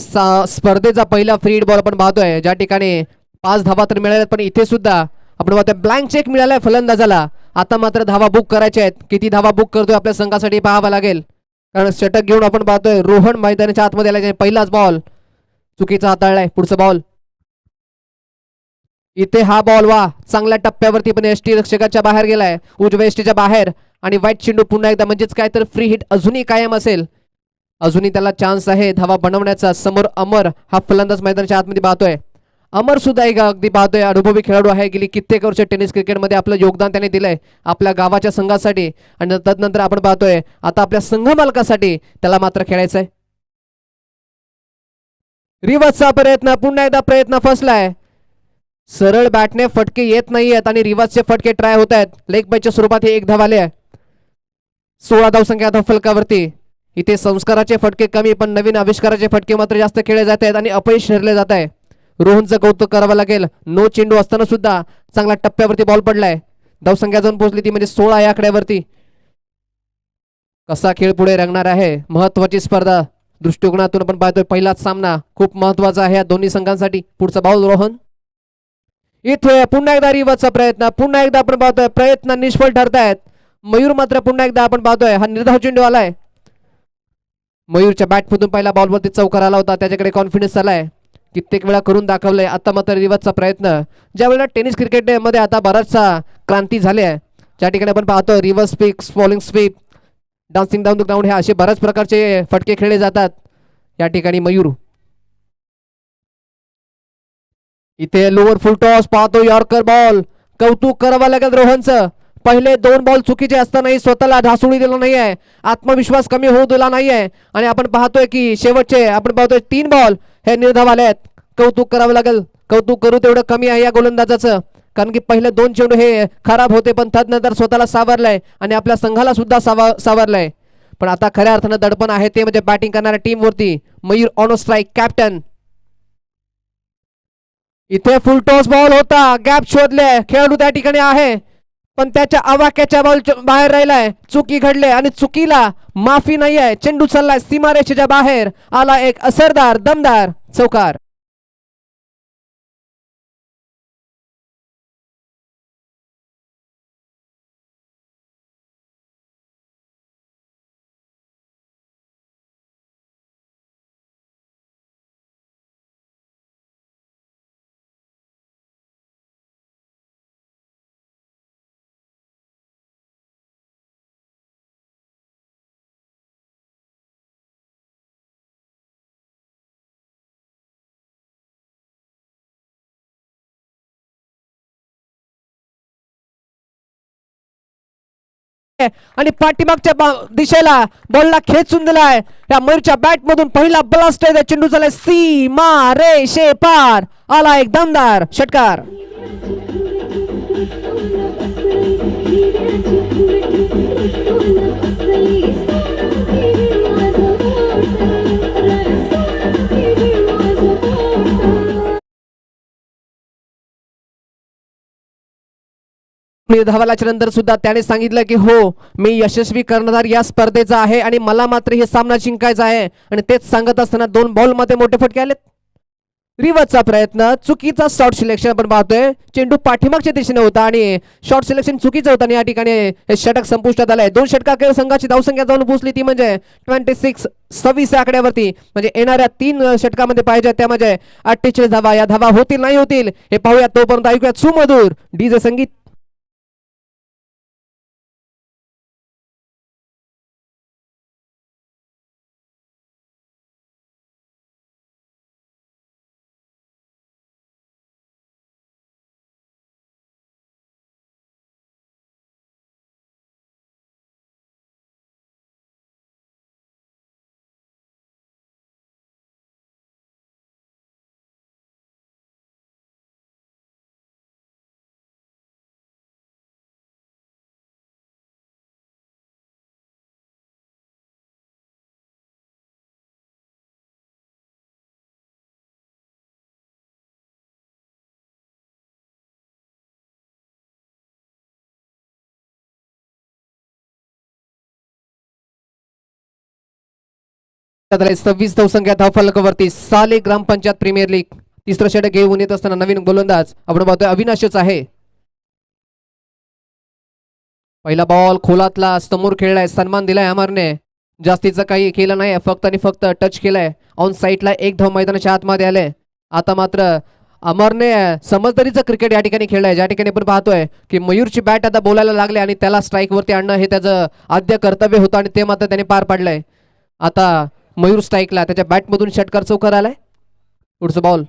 स्पर्धेचा पहिला फ्री हिट बॉल आपण पाहतोय, ज्या ठिकाणी 5 धावा तर मिळाल्या, पण इथे सुद्धा आपण पाहतोय ब्लँक चेक मिळालाय फलंदाजाला. आता मात्र धावा बुक करायच्या आहेत. किती धावा बुक करतोय आपल्या संघासाठी पाहावं लागेल, कारण षटक घेऊन आपण पाहतोय रोहन मैदानाच्या आतमध्ये आला. पहिलाच बॉल चुकीचा हाताळलाय. पुढचा बॉल इथे हा बॉल वा चांगल्या टप्प्यावरती, पण एसटी रक्षकाच्या बाहेर गेलाय, उजव्या एसटीच्या बाहेर. आणि वाईट चेंडू पुन्हा एकदा, म्हणजेच काय तर फ्री हिट अजूनही कायम असेल. अजूनही त्याला चान्स आहे धावा बनवण्याचा. समोर अमर हा फलंदाज मैदानाच्या आतमध्ये पाहतोय. अमर सुद्धा एक अगदी पाहतोय अनुभवी खेळाडू आहे. गेली कित्येक वर्ष टेनिस क्रिकेटमध्ये आपलं योगदान त्याने दिलंय आपल्या गावाच्या संघासाठी. आणि तदनंतर आपण पाहतोय आता आपल्या संघ मालकासाठी त्याला मात्र खेळायचंय. रिवर्सचा प्रयत्न, पुन्हा एकदा प्रयत्न फसलाय. सरळ बॅटने फटके येत नाहीयेत आणि रिवर्सचे फटके ट्राय होत आहेत. लेग बायच्या स्वरूपात हे एक धाव आले. 16 धावसंख्या फलकावरती. इथे संस्काराचे फटके कमी, पण नवीन आविष्काराचे फटके मात्र जास्त खेळले जात आहेत आणि अपयश ठरले जात आहे. रोहनचं कौतुक करावं लागेल. नो चेंडू असताना सुद्धा चांगल्या टप्प्यावरती बॉल पडलाय. धावसंख्या जाऊन पोहोचली ती म्हणजे 16 या आकड्यावरती. कसा खेळ पुढे रंगणार आहे, महत्वाची स्पर्धा दृष्टिकोनातून आपण पाहतोय. पहिलाच सामना खूप महत्वाचा आहे या दोन्ही संघांसाठी. पुढचा बॉल रोहन. इथे पुन्हा एकदा रिवर्सचा प्रयत्न, पुन्हा एकदा आपण पाहतोय प्रयत्न निष्फळ ठरतायत. मयूर मात्र पुन्हा एकदा आपण पाहतोय हा निर्धाव चेंडू आलाय. मयूरच्या बॅटमधून पहिला बॉलवरती चौकार आला होता, त्याच्याकडे कॉन्फिडन्स आलाय, कित्येक वेळा करून दाखवलंय. आता मात्र रिवर्सचा प्रयत्न. ज्या वेळेला टेनिस क्रिकेट मध्ये आता बराचसा क्रांती झाली आहे, ज्या ठिकाणी आपण पाहतोय reverse speak, falling sweep, dancing down the ground, हे असे बऱ्याच प्रकारचे फटके खेळले जातात. या ठिकाणी मयूर इथे लोअर फुल टॉस पाहतो, यॉर्कर बॉल. कौतुक करावं लागेल रोहनचं. पहिले 2 बॉल चुकीचे असतानाही स्वतःला ढासळू दिला नाहीये, आत्मविश्वास कमी होऊ दिला नाहीये. आणि आपण पाहतोय की शेवटचे आपण पाहतोय 3 बॉल हे निर्धाव आले आहेत. कौतुक करावं लागेल. कौतुक करू तेवढं कमी आहे या गोलंदाजाचं, कारण की पहिले 2 चेंडू हे खराब होते, पण तदनंतर स्वतःला सावरलंय आणि आपल्या संघाला सुद्धा सावरलंय. पण आता खऱ्या अर्थानं दडपण आहे ते म्हणजे बॅटिंग करणाऱ्या टीम वरती. Mayur on strike, captain. इथे फुल टॉस बॉल होता, गॅप शोधले, खेळाडू त्या ठिकाणी आहे, पण त्याच्या आवाक्याच्या बॉल बाहेर राहिलाय. चुकी घडले आणि चुकीला माफी नाही आहे. चेंडू चाललाय सीमारेषेच्या बाहेर. आला एक असरदार दमदार चौकार. आणि पाठीमागच्या दिशेला बॉलला खेचून दिलाय. त्या मयूरच्या बॅट मधून पहिला ब्लास्ट आहे. चेंडू झालाय सीमा रेषे पार. आला एक दमदार षटकार. धावालाच्या नंतर सुद्धा त्याने सांगितलं की हो, मी यशस्वी कर्णधार या स्पर्धेचा आहे आणि मला मात्र हे सामना जिंकायचा आहे. आणि तेच सांगत असताना 2 बॉल मध्ये मोठे फटके आलेत. रिवर्सचा प्रयत्न, चुकीचा शॉर्ट सिलेक्शन आपण पाहतोय. चेंडू पाठीमागच्या दिशेने होता आणि शॉर्ट सिलेक्शन चुकीचं होतं आणि या ठिकाणी हे षटक संपुष्टात आलंय. 2 षटकाखेर संघाची धावसंख्या जाऊन पोहोचली ती म्हणजे 26 आकड्यावरती. म्हणजे येणाऱ्या 3 षटकामध्ये पाहिजे त्या म्हणजे 48 धावा. या धावा होतील नाही होतील हे पाहूया. तोपर्यंत ऐकूया सुमधुर डीजे संगीत. 26 धावसंख्या धावफलकावरती साले ग्रामपंचायत प्रीमियर लीग तिसरं षटक घेऊन येत असताना नवीन गोलंदाज आपण पाहतोय अविनाशच आहे. पहिला बॉल खोलातला समोर खेळलाय, सन्मान दिलाय अमरने, जास्तीचं काही केलं नाही, फक्त आणि फक्त टच केलाय. ऑन साईडला एक धाव मैदानाच्या आतमध्ये आले. आता मात्र अमरने समजदारीचं क्रिकेट या ठिकाणी खेळलाय, ज्या ठिकाणी आपण पाहतोय की मयूरची बॅट आता बोलायला लागले आणि त्याला स्ट्राईक वरती आणणं हे त्याचं आद्य कर्तव्य होतं आणि ते मात्र त्याने पार पाडलंय. आता मयूर स्ट्राईकला त्याच्या बॅट मधून षटकार चौकार आलाय. पुढचं बॉल,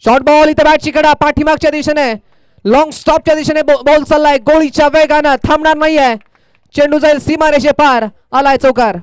शॉर्ट बॉल, इथे बॅटची कडा पाठीमागच्या दिशेने, लॉंग स्टॉपच्या दिशेने बॉल चाललाय गोळीच्या वेगानं, थांबणार नाहीये. चेंडू जाईल सीमारेषे पार, आलाय चौकार.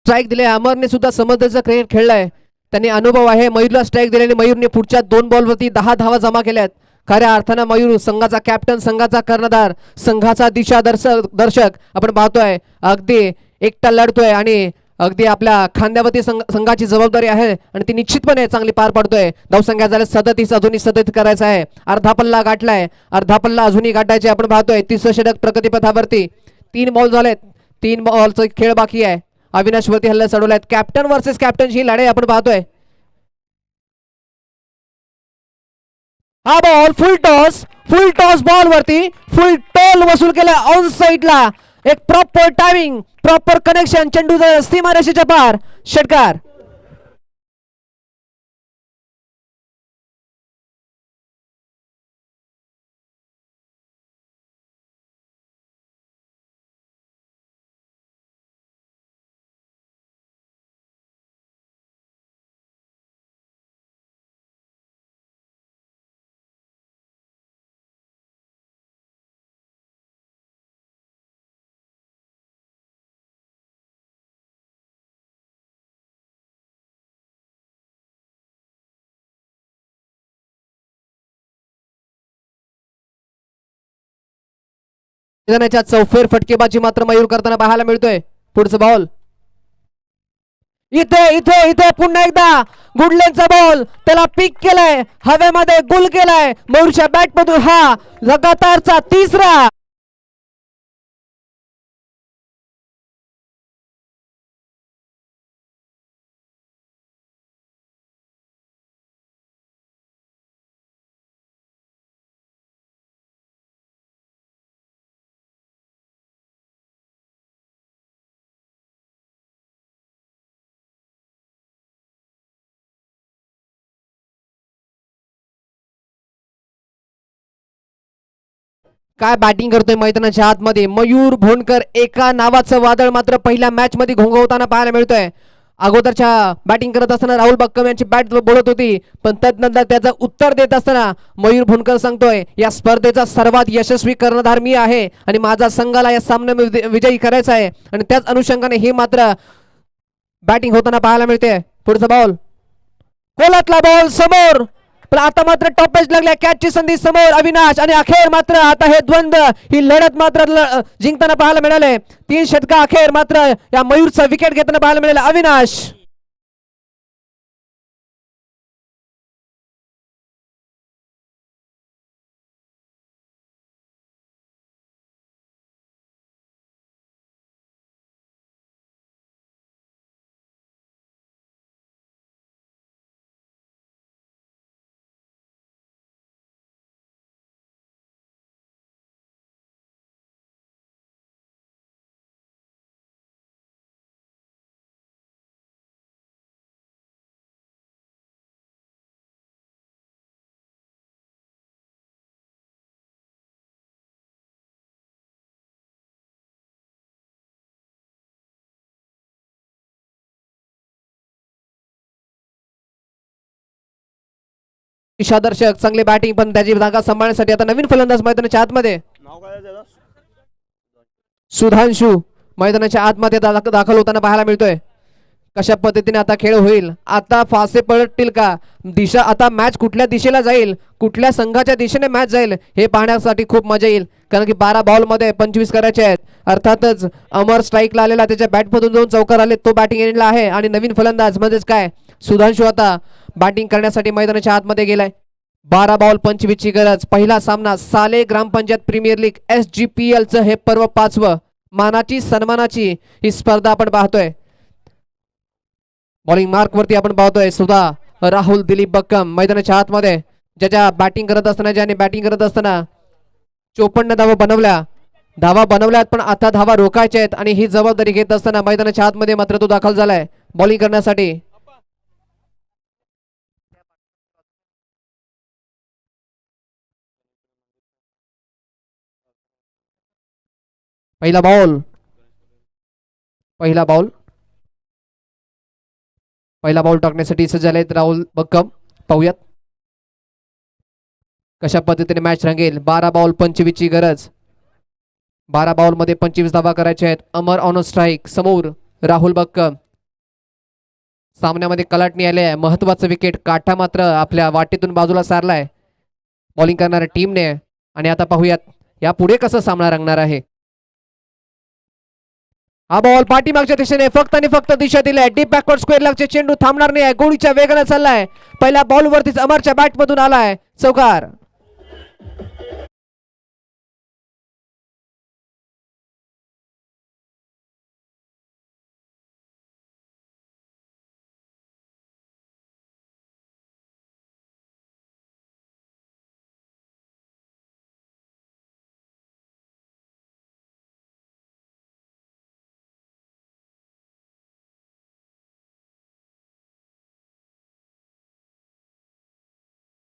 स्ट्राईक दिले, अमरने सुद्धा समजदारीचा क्रिकेट खेळलाय, त्यांनी अनुभव आहे. मयूरला स्ट्राईक दिल्याने मयूरने पुढच्या 2 बॉलवरती 10 धावा जमा केल्यात. खऱ्या अर्थानं मयूर संघाचा कॅप्टन, संघाचा कर्णधार, संघाचा दिशा दर्शक आपण पाहतोय. अगदी एकटा लढतोय आणि अगदी आपल्या खांद्यावरती संघाची जबाबदारी आहे आणि ती निश्चितपणे चांगली पार पाडतोय. धावसंख्या झाल्या 37, अजूनही 37 करायचा आहे. अर्धा पल्ला गाठलाय, अर्धा पल्ला अजूनही गाठायचे आपण पाहतोय. तिसरं षटक प्रगतीपथावरती, 3 बॉल झालेत, 3 बॉलचा खेळ बाकी आहे. अविनाश वरती हल्ला चढवलाय, कॅप्टन वर्सेस कॅप्टनची ही लढाई आपण पाहतोय. हा बॉल फुल टॉस बॉल वरती फुल टोल वसूल केला ऑन साईडला. एक प्रॉपर टायमिंग, प्रॉपर कनेक्शन, चेंडू सीमारेषेच्या पार, षटकार. मैदानाच्या चौफेर फटकेबाजी मात्र मयूर करताना पाहायला मिळतोय. पुढचं बॉल, इथे इथे इथे पुन्हा एकदा गुडलेनचा बॉल, त्याला पिक केलाय, हवेमध्ये गुल केलाय मयूरच्या बॅट मधून. हा लगातारचा तिसरा. काय बॅटिंग करतोय मैदानाच्या आतमध्ये मयूर भोंडकर. एका नावाचं वादळ मात्र पहिल्या मॅच मध्ये घोंघवताना पाहायला मिळतोय. अगोदरच्या बॅटिंग करत असताना राहुल बक्कम यांची बॅट बोलत होती, पण तदनंतर त्याचं उत्तर देत असताना मयूर भोंडकर सांगतोय या स्पर्धेचा सर्वात यशस्वी कर्णधार मी आहे आणि माझा संघाला या सामन्यामध्ये विजयी करायचा आहे. आणि त्याच अनुषंगाने हे मात्र बॅटिंग होताना पाहायला मिळते. पुढचा बॉल, कोलातला बॉल समोर, पण आता मात्र टॉपेज लागल्या, कॅचची संधी समोर अविनाश, आणि अखेर मात्र आता हे द्वंद्व, ही लढत मात्र जिंकताना पाहायला मिळाले. 3 षटका अखेर मात्र या मयूरचा विकेट घेताना पाहायला मिळाले अविनाश. दिशादर्शक चांगली बॅटिंग, पण त्याची जागा सांभाळण्यासाठी आता नवीन फलंदाज मैदानाच्या आतमध्ये सुधांशु मैदानाच्या आतमध्ये दाखल होताना पाहायला मिळतोय. कशा पद्धतीने आता खेळ होईल, आता फासे पलटतील का, दिशा आता मॅच कुठल्या दिशेला जाईल, कुठल्या संघाच्या दिशेने मॅच जाईल हे पाहण्यासाठी खूप मजा येईल. कारण की 12 बॉल मध्ये 25 करायचे आहेत. अर्थातच अमर स्ट्राईकला आलेला, त्याच्या बॅटमधून 2 चौकार आले, तो बॅटिंग एंडला आहे. आणि नवीन फलंदाज म्हणजेच काय सुधांशु आता बॅटिंग करण्यासाठी मैदानाच्या आतमध्ये गेलाय. 12 बॉल 25 ची गरज. पहिला सामना साले ग्रामपंचायत प्रीमियर लीग SGPL चं हे पर्व 5वं, मानाची सन्मानाची ही स्पर्धा आपण पाहतोय. बॉलिंग मार्क वरती आपण पाहतोय सुद्धा राहुल दिलीप बक्कम मैदानाच्या आतमध्ये, ज्याच्या बॅटिंग करत असताना, ज्याने बॅटिंग करत असताना 54 धावा बनवल्यात, पण आता धावा रोखायच्या आहेत. आणि ही जबाबदारी घेत असताना मैदानाच्या आतमध्ये मात्र तो दाखल झालाय बॉलिंग करण्यासाठी. पहिला बॉल टाकण्यासाठी सज्ज झालेत राहुल बक्कम. पाहूयात कशा पद्धतीने मॅच रंगेल. 12 बॉल 25 ची गरज. 12 बॉल मध्ये 25 धावा करायच्या आहेत. अमर ऑन स्ट्राईक समोर राहुल बक्कम. सामन्यामध्ये कलाटणी आले आहे. महत्वाचं विकेट काठा मात्र आपल्या वाटेतून बाजूला सारलाय बॉलिंग करणाऱ्या टीमने. आणि आता पाहूयात यापुढे कसं सामना रंगणार आहे. हा बॉल पाठीमागच्या दिशेने फक्त आणि फक्त दिशा दिलाय. डीप बॅकवर्ड स्क्वेअर लागचे चेंडू थांबणार नाही, गोळीच्या वेगाने चाललाय. पहिल्या बॉल वरतीच अमरच्या बॅट मधून आलाय चौकार.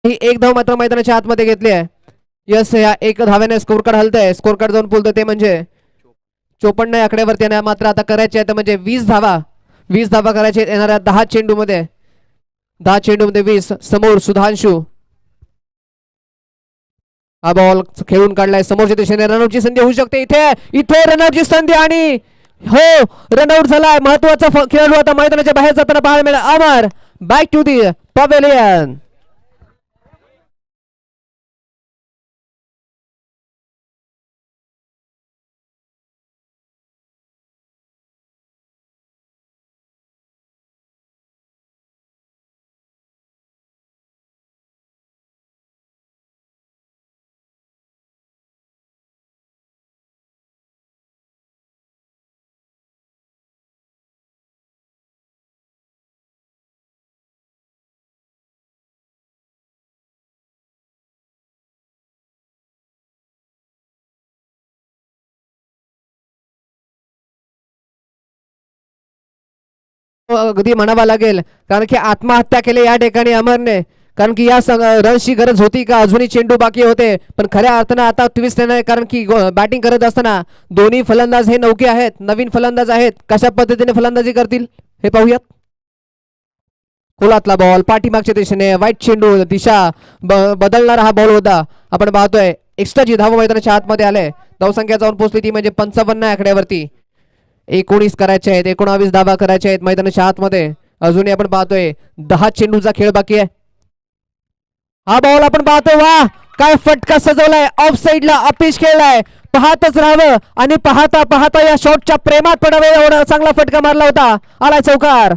ही एक धाव मात्र मैदानाच्या आतमध्ये घेतली आहे. यस, या एक धाव्याने स्कोर कार्ड हलतंय. स्कोर कार्ड जाऊन बोलतो ते म्हणजे 54 आकड्यावरती आणि मात्र आता करायचे आहेत म्हणजे 20 धावा करायचे येणाऱ्या 10 चेंडूमध्ये 20 समोर सुधांशु. हा बॉल खेळून काढलाय समोरच्या दिशेने. रनआउटची संधी होऊ शकते इथे रनआउटची संधी आणि हो रनआउट झालाय. महत्वाचा खेळाडू आता मैदानाच्या बाहेर जाताना पाहायला मिळाला. अमर बॅक टू दी पवेलियन. अगदी म्हणावा लागेल कारण की आत्महत्या केली या ठिकाणी अमरने. कारण की या रनची गरज होती का, अजूनही चेंडू बाकी होते, पण खऱ्या अर्थानं आता ट्विस्ट नाही. कारण की बॅटिंग करत असताना दोन्ही फलंदाज हे नौके आहेत, नवीन फलंदाज आहेत. कशा पद्धतीने फलंदाजी करतील हे पाहूयात. खोलातला बॉल पाठीमागच्या दिशेने, वाईट चेंडू, दिशा बदलणारा हा बॉल होता. आपण पाहतोय एक्स्ट्राची धाव मैदानाच्या आतमध्ये आले. धावसंख्या जाऊन पोहोचली ती म्हणजे 55 आकड्यावरती. 19 करायचे आहेत, 19 धावा करायच्या आहेत मैदानाच्या आतमध्ये. अजूनही आपण पाहतोय 10 चेंडूचा खेळ बाकी आहे. हा बॉल आपण पाहतोय, वा काय फटका सजवलाय, ऑफ साइडला अपिच खेळलाय. पाहतच राहावं आणि पाहता पाहता या शॉटच्या प्रेमात पडावे एवढा चांगला फटका मारला होता. आलाय चौकार.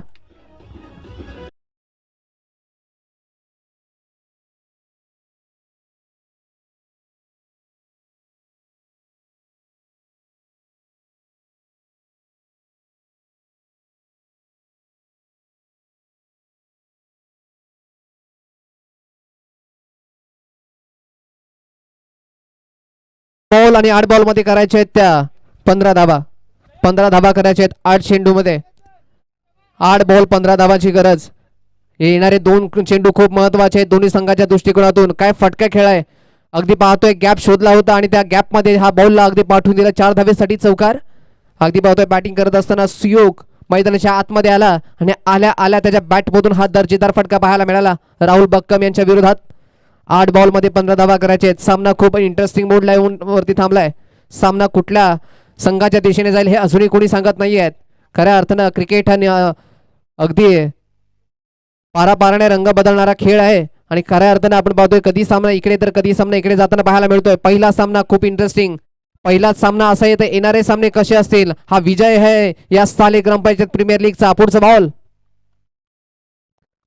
बॉल आणि 8 बॉल मध्ये करायचे आहेत त्या 15 धावा करायचे आहेत 8 चेंडू मध्ये. 8 बॉल 15 धावाची गरज. येणारे 2 चेंडू खूप महत्वाचे आहेत दोन्ही संघाच्या दृष्टिकोनातून. काय फटका खेळाय, अगदी पाहतोय गॅप शोधला होता आणि त्या गॅप मध्ये हा बॉलला अगदी पाठवून दिला 4 धावेसाठी चौकार. अगदी पाहतोय बॅटिंग करत असताना सुयोग मैदानाच्या आतमध्ये आला आणि आल्या आल्या त्याच्या बॅटमधून हा दर्जेदार फटका पाहायला मिळाला राहुल बक्कम यांच्या विरोधात. 8 बॉलमध्ये 15 धावा करायचे आहेत. सामना खूप इंटरेस्टिंग मोडला वरती थांबलाय. सामना कुठल्या संघाच्या दिशेने जाईल हे अजूनही कोणी सांगत नाहीयेत. खऱ्या अर्थानं क्रिकेट हा अगदी पारापाराने रंग बदलणारा खेळ आहे आणि खऱ्या अर्थानं आपण पाहतोय कधी सामना इकडे तर कधी सामना इकडे जाताना पाहायला मिळतोय. पहिला सामना खूप इंटरेस्टिंग. पहिलाच सामना असा येतो. येणारे सामने कसे असतील हा विजय आहे या साली ग्रामपंचायत प्रीमियर लीगचा. पुढचा बॉल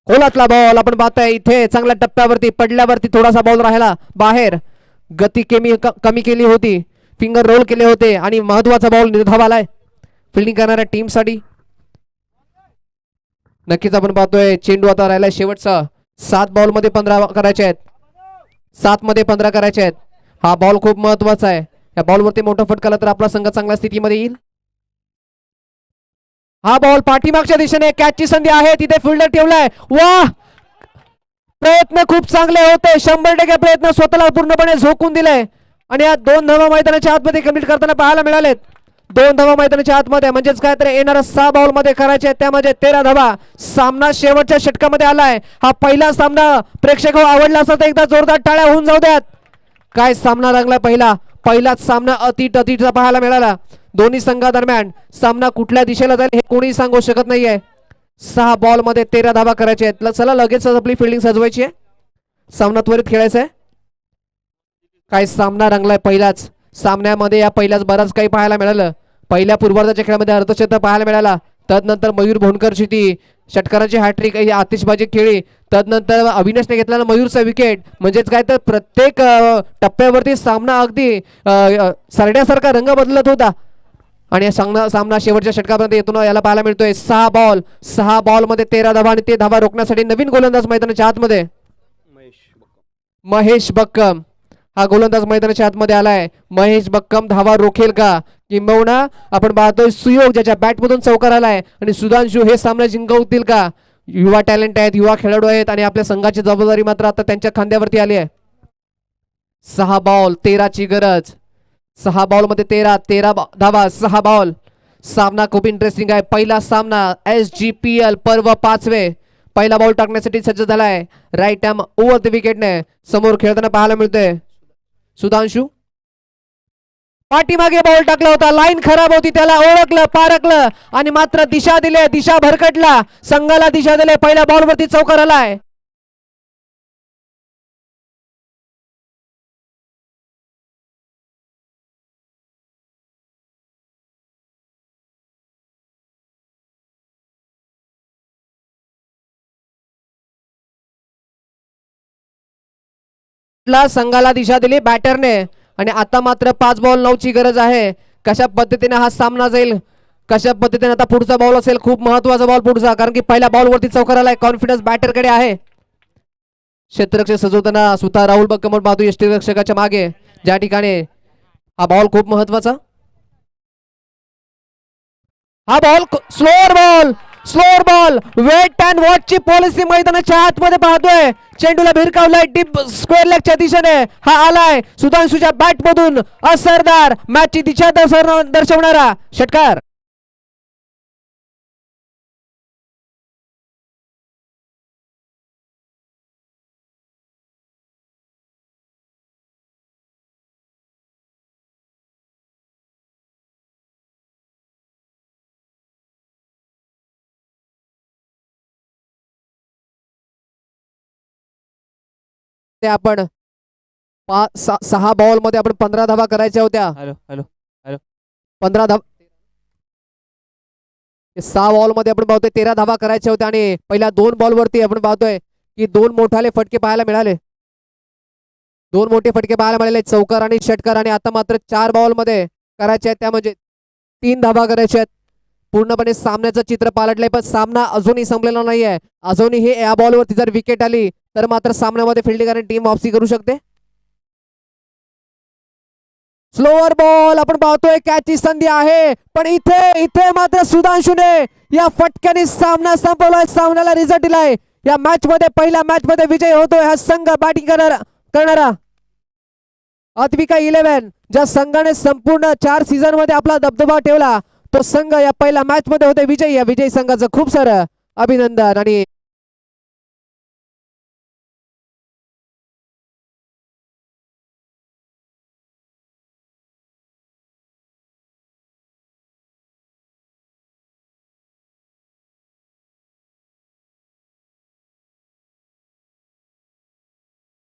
खोलातला बॉल आपण पाहतोय इथे चांगल्या टप्प्यावरती पडल्यावरती थोडासा बॉल राहिला बाहेर. गती कमी केली होती. फिंगर रोल केले होते आणि महत्वाचा बॉल निर्धाव आलाय फिल्डिंग करणाऱ्या टीमसाठी. नक्कीच आपण पाहतोय चेंडू आता राहिलाय शेवटचा. 7 बॉलमध्ये 15 करायचे आहेत. 7 मध्ये 15 करायचे आहेत. हा बॉल खूप महत्वाचा आहे. या बॉलवरती मोठा फटकाला तर आपला संघ चांगल्या स्थितीमध्ये येईल. हा बॉल पाठीमागच्या दिशेने कॅचची संधी आहे. तिथे फिल्डर ठेवलाय. वाह प्रयत्न खूप चांगले होते. 100% प्रयत्न स्वतःला पूर्णपणे झोकून दिले आणि या 2 धावा मैदानाच्या आतमध्ये कम्प्लीट करताना पाहायला मिळालेत. 2 धावा मैदानाच्या आतमध्ये म्हणजेच काय तर येणाऱ्या 6 बॉल मध्ये करायचे त्यामध्ये 13 धावा. सामना शेवटच्या षटकामध्ये आलाय. हा पहिला सामना प्रेक्षक आवडला असता तर एकदा जोरदार टाळ्या होऊन जाऊ द्यात. काय सामना रंगला. पहिलाच सामना अटीचा पाहायला मिळाला. दोन्ही संघादरम्यान सामना कुठल्या दिशेला जाईल हे कोणी सांगू शकत नाहीये. 6 बॉल मध्ये 13 धावा करायचे आहेत. चला लगेच आपली फिल्डिंग सजवायची आहे. सामना त्वरित खेळायचा आहे. काय सामना रंगलाय. पहिल्याच सामन्यामध्ये या पहिल्याच बराच काही पाहायला मिळालं. पहिल्या पूर्वार्धाच्या खेळामध्ये अर्धशतक पाहायला मिळाला. तदनंतर मयूर भोंडकरची ती षटकाराची हॅट्रिक ही आतिषबाजी खेळी. तदनंतर अविनाशने घेतलेला मयूरचा विकेट. म्हणजेच काय तर प्रत्येक टप्प्यावरती सामना अगदी सरड्यासारखा रंग बदलत होता आणि सामना शेवटच्या षटकापर्यंत येतो याला पाहायला मिळतोय. 6 बॉल मध्ये 13 धावा आणि ते धावा रोखण्यासाठी नवीन गोलंदाज मैदानाच्या आतमध्ये महेश बक्कम हा गोलंदाज मैदानाच्या आतमध्ये आलाय. महेश बक्कम धावा रोखेल का किंबहुना आपण पाहतोय सुयोग ज्याच्या बॅटमधून चौकार आलाय आणि सुधांशू हे सामना जिंकवतील का. युवा टॅलेंट आहेत. युवा खेळाडू आहेत आणि आपल्या संघाची जबाबदारी मात्र आता त्यांच्या खांद्यावरती आली आहे. 6 बॉल 13 ची गरज. 6 बॉल मध्ये 13 धावा. 6 बॉल. सामना खूप इंटरेस्टिंग आहे. पहिला सामना SGPL पर्व 5वे. पहिला बॉल टाकण्यासाठी सज्ज झालाय. राईट आर्म ओव्हर द विकेटने समोर खेळताना पाहायला मिळतोय सुधांशू. पाठीमागे बॉल टाकला होता. लाईन खराब होती. त्याला ओळखलं पारखलं आणि मात्र दिशा दिले. दिशा भरकटला. संघाला दिशा दिले. पहिल्या बॉलवरती चौकार आलाय. संघाला दिशा दिली बॅटरने आणि आता मात्र 5 बॉल 9 ची गरज आहे. कशा पद्धतीने हा सामना जाईल. कशा पद्धतीने आता पुढचा बॉल असेल. खूप महत्वाचा बॉल पुढचा कारण की पहिल्या बॉलवरती चौकार आलाय. कॉन्फिडन्स बॅटरकडे आहे. क्षेत्ररक्षक सजवताना सुद्धा राहुल बक्कम पाहतो यष्टीरक्षकाच्या मागे ज्या ठिकाणी हा बॉल खूप महत्वाचा. हा ball slower ball wait and watch ची पॉलिसी मैदानाच्या आतमध्ये पाहतोय. चेंडूला भिरकावलाय डीप स्क्वेअर लेगच्या दिशेने. हा आलाय सुधांशूच्या बॅट मधून असरदार मॅचची दिशा दर्शवणारा षटकार. आपण 6 बॉल मध्ये आपण 15 धावा करायच्या होत्या. 15 धावा. 6 बॉल मध्ये आपण पाहतोय 13 धावा करायच्या होत्या आणि पहिल्या 2 बॉल वरती आपण पाहतोय की 2 मोठाले फटके पाहायला मिळाले. 2 मोठे फटके पाहायला मिळाले चौकार आणि षटकार आणि आता मात्र 4 बॉल मध्ये करायचे आहेत. त्या म्हणजे 3 धावा करायच्या आहेत. पूर्णपणे सामन्याचं चित्र पालटलंय पण सामना अजूनही संपलेला नाहीये. अजूनही या बॉलवरती जर विकेट आली तर मात्र सामन्यामध्ये फिल्डिंग आणि टीम वापसी करू शकते. स्लोअर बॉल आपण पाहतोय कॅचची संधी आहे पण इथे मात्र सुधांशूने या फटक्याने सामना संपवलाय. सामन्याला रिझल्ट दिलाय. या मॅच मध्ये पहिल्या मॅच मध्ये विजय होतोय हा संघ बॅटिंग करणारा अद्विका 11 ज्या संघाने संपूर्ण 4 सीझन मध्ये आपला दबदबा ठेवला. तो संघ या पहिल्या मॅच मध्ये होते विजयी. या विजयी संघाचं खूप सारं अभिनंदन. आणि